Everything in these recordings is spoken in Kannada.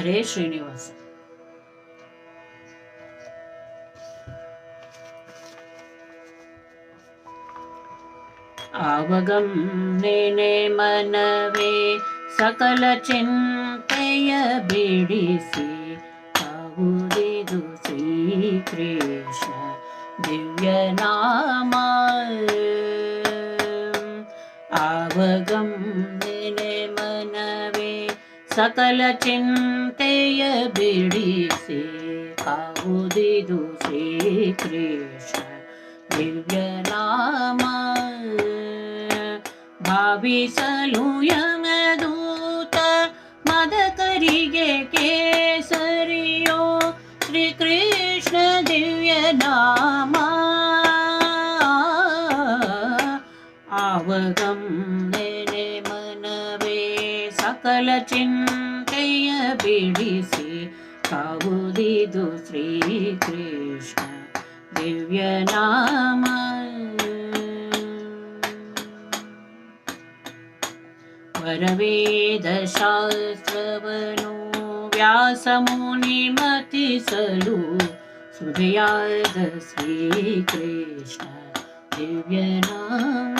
ಹರೇ ಶ್ರೀನಿವಾಸ. ಆವಗಂ ನೇನೆ ಮನವೇ ಸಕಲ ಚಿಂತೆಯ ಬಿಡಿಸಿ ಆವುದಿದು ಶ್ರೀಕೃಷ್ಣ ದಿವ್ಯ ನಾಮ. ಆವಗಂ ನೇನೆ ಮನವೇ ಸಕಲ ಚಿಂತೆಯ ಬಿಡಿಸಿ ಆವುದಿದು ಶ್ರೀಕೃಷ್ಣ ದಿವ್ಯ ನಾಮ. ಭಾವಿಸಲು ಯಮದೂತ ಮದಕರಿಗೆ ಕೇಸರಿಯೋ ಶ್ರೀಕೃಷ್ಣ ದಿವ್ಯ ನಾಮ. ಆವಗಂ ನೇನೆ ಮನವೇ ಸಕಲ ಚಿಂತೆಯ ಬಿಡಿಸಿ ಕಾವುದಿದು ಶ್ರೀಕೃಷ್ಣ ದಿವ್ಯ ನಾಮ. ವರವೇದ ಶಾಸ್ತ್ರವನು ವ್ಯಾಸ ಮುನಿ ಮತಿಸಲು ಸುಧೆಯಾದ ಶ್ರೀಕೃಷ್ಣ ದಿವ್ಯ ನಾಮ.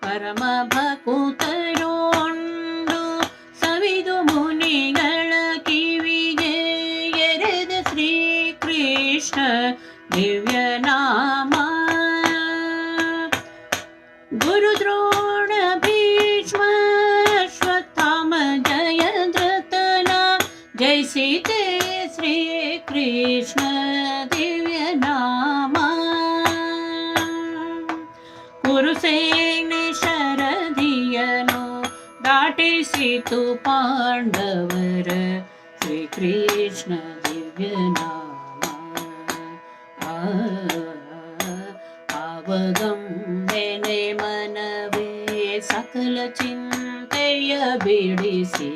ಪರಮ ಭಕುತರೊಂದು ಸವಿದು ಮುನಿಗಳ ಕಿವಿಗೆ ಎರೆದ ಶ್ರೀಕೃಷ್ಣ ದಿವ್ಯ ನಾಮ. ಗುರುದ್ರೋಣ ಭೀಷ್ಮ ಅಶ್ವತ್ಥಾಮ ಜಯದ್ರಥನ ಜಯಿಸಿದೆ ಶ್ರೀಕೃಷ್ಣ ದಿವ್ಯ ನಾಮ. ಕುರುಸೇನೆ ಶರದಿಯನು ದಾಟಿಸಿತು ಪಾಂಡವರ ಶ್ರೀಕೃಷ್ಣ ದಿವ್ಯ ನಾಮ. ಆವಗಂ ನೇನೆ ಮನವೇ ಸಕಲ ಚಿಂತೆಯ ಬಿಡಿಸಿ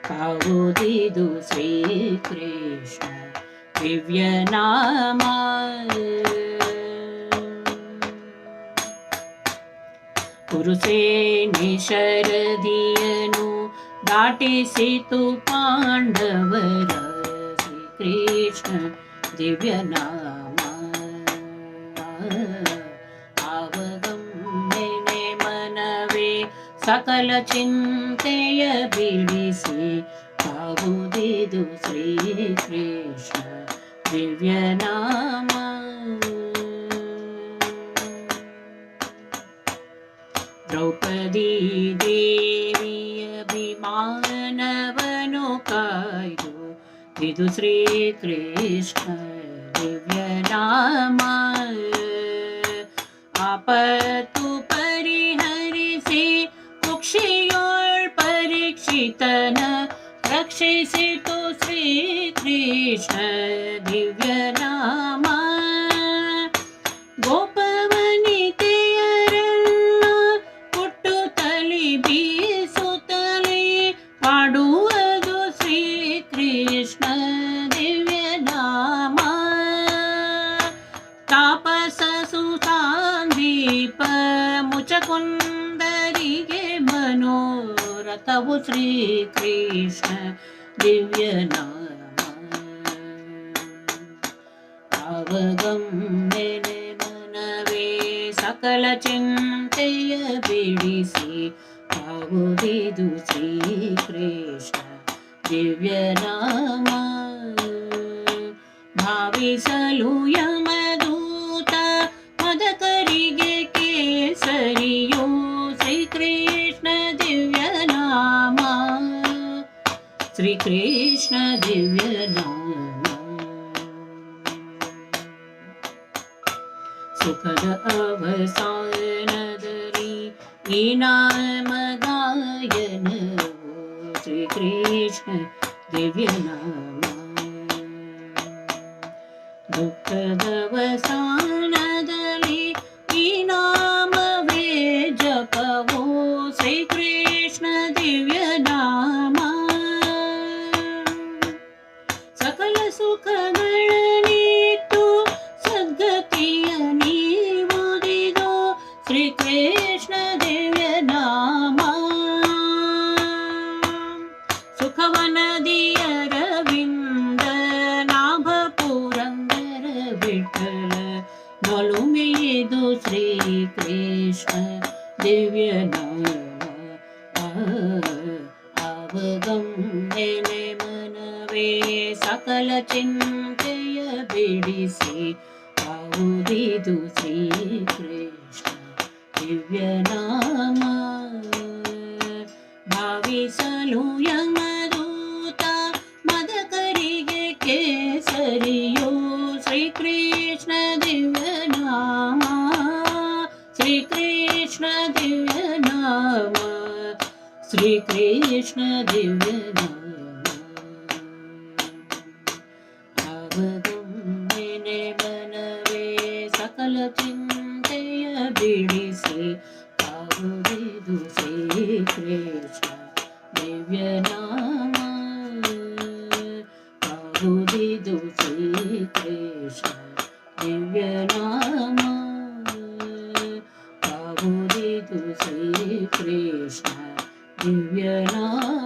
ಕಾವುದಿದು ಶ್ರೀಕೃಷ್ಣ ದಿವ್ಯ ನಾಮ. ಕುರುಸೇನೆ ಶರದಿಯನು ದಾಟಿಸಿತು ಪಾಂಡವರ ಶ್ರೀಕೃಷ್ಣ ದಿವ್ಯ ನಾಮ. ಆವಗಂ ನೇನೆ ಮನವೇ ಸಕಲ ಚಿಂತೆಯ ಬಿಡಿಸಿ ಕಾವುದಿದು ಶ್ರೀಕೃಷ್ಣ ದಿವ್ಯ ನಾಮ. ದ್ರೌಪದಿ ದೇವಿಯ ಅಭಿಮಾನವನು ಕಾಯ್ದು ಇದು ಶ್ರೀಕೃಷ್ಣ ದಿವ್ಯ ನಾಮ. ಆಪತ್ತು ಪರಿಹರಿಸಿ ಕುಕ್ಷಿಯೋಳ್ ಪರೀಕ್ಷಿತನ ರಕ್ಷಿಸಿತು ಶ್ರೀಕೃಷ್ಣ ದಿವ್ಯ ನಾಮ. ಗೋಪವನಿತೆಯರೆಲ್ಲ ಪುಟ್ಟು ತಲಿ ಬೀಸುತ್ತಲೇ ಪಾಡುವುದು ಶ್ರೀಕೃಷ್ಣ ದಿವ್ಯ ನಾಮ. ತಾಪಸ ಸುಸಾಂದೀಪ ಮುಚಕುಂದರಿಗೆ ಮನೋರಥವು ಶ್ರೀಕೃಷ್ಣ ದಿವ್ಯ ನಾಮ. ಆವಗಂ ನೇನೆ ಮನವೇ ಸಕಲ ಚಿಂತೆಯ ಬಿಡಿಸಿ ಕಾವುದಿದು ಶ್ರೀಕೃಷ್ಣ ದಿವ್ಯ ನಾಮ. ಭಾವಿಸಲು ಯಮದೂತ ಮದಕರಿಗೆ ಕೇಸರಿಯೋ ಶ್ರೀಕೃಷ್ಣ ದಿವ್ಯ ನಾಮ. ಶ್ರೀಕೃಷ್ಣ ದಿವ್ಯ ನಾಮ. ಸುಖದ ಅವಸಾನದಲ್ಲಿ ಈ ನಾಮ ಗಾಯನವು ಶ್ರೀಕೃಷ್ಣ ದಿವ್ಯ ನಾಮ. ದುಃಖದ ಅವಸಾನದಲ್ಲಿ ಈ ನಾಮವೇ ಜಪವೋ ಶ್ರೀಕೃಷ್ಣ ದಿವ್ಯ ನಾಮ. ಸಕಲ ಸುಖಗಳನ್ನಿತ್ತು ಸದ್ಗತಿಯ ನೀವುದಿದೋ ಶ್ರೀಕೃಷ್ಣ ದಿವ್ಯ ನಾಮ. ಸುಖವ ಅವಗಂಬೆನೆ ಮನವೇ ಸಕಲ ಚಿಂತೆಯ ಬಿಡಿಸಿ ಯಾವುದಿದು ಶ್ರೀಕೃಷ್ಣ ದಿವ್ಯನಾಮ ಭಾವಿಸಲು ಯಮದೂತ ಮದಕರಿಗೆ ಕೇಸರಿಯೋ ಶ್ರೀಕೃಷ್ಣ ದಿವ್ಯನಾಮ ಶ್ರೀಕೃಷ್ಣ ದಿವ್ಯನಾಮ ಶ್ರೀಕೃಷ್ಣ ದಿವ್ಯನಾಮ ಅವಗಂಬೆನೆ ಮನವೇ ಸಕಲ ಚಿಂತೆಯ ಬಿಡಿಸಿ ಯಾವುದಿದು ಶ್ರೀಕೃಷ್ಣ ದಿವ್ಯನಾಮ ಯಾವುದಿದು ಶ್ರೀಕೃಷ್ಣ ದಿವ್ಯನಾಮ ಯಾವುದಿದು ಶ್ರೀಕೃಷ್ಣ ದಿವ್ಯನಾಮ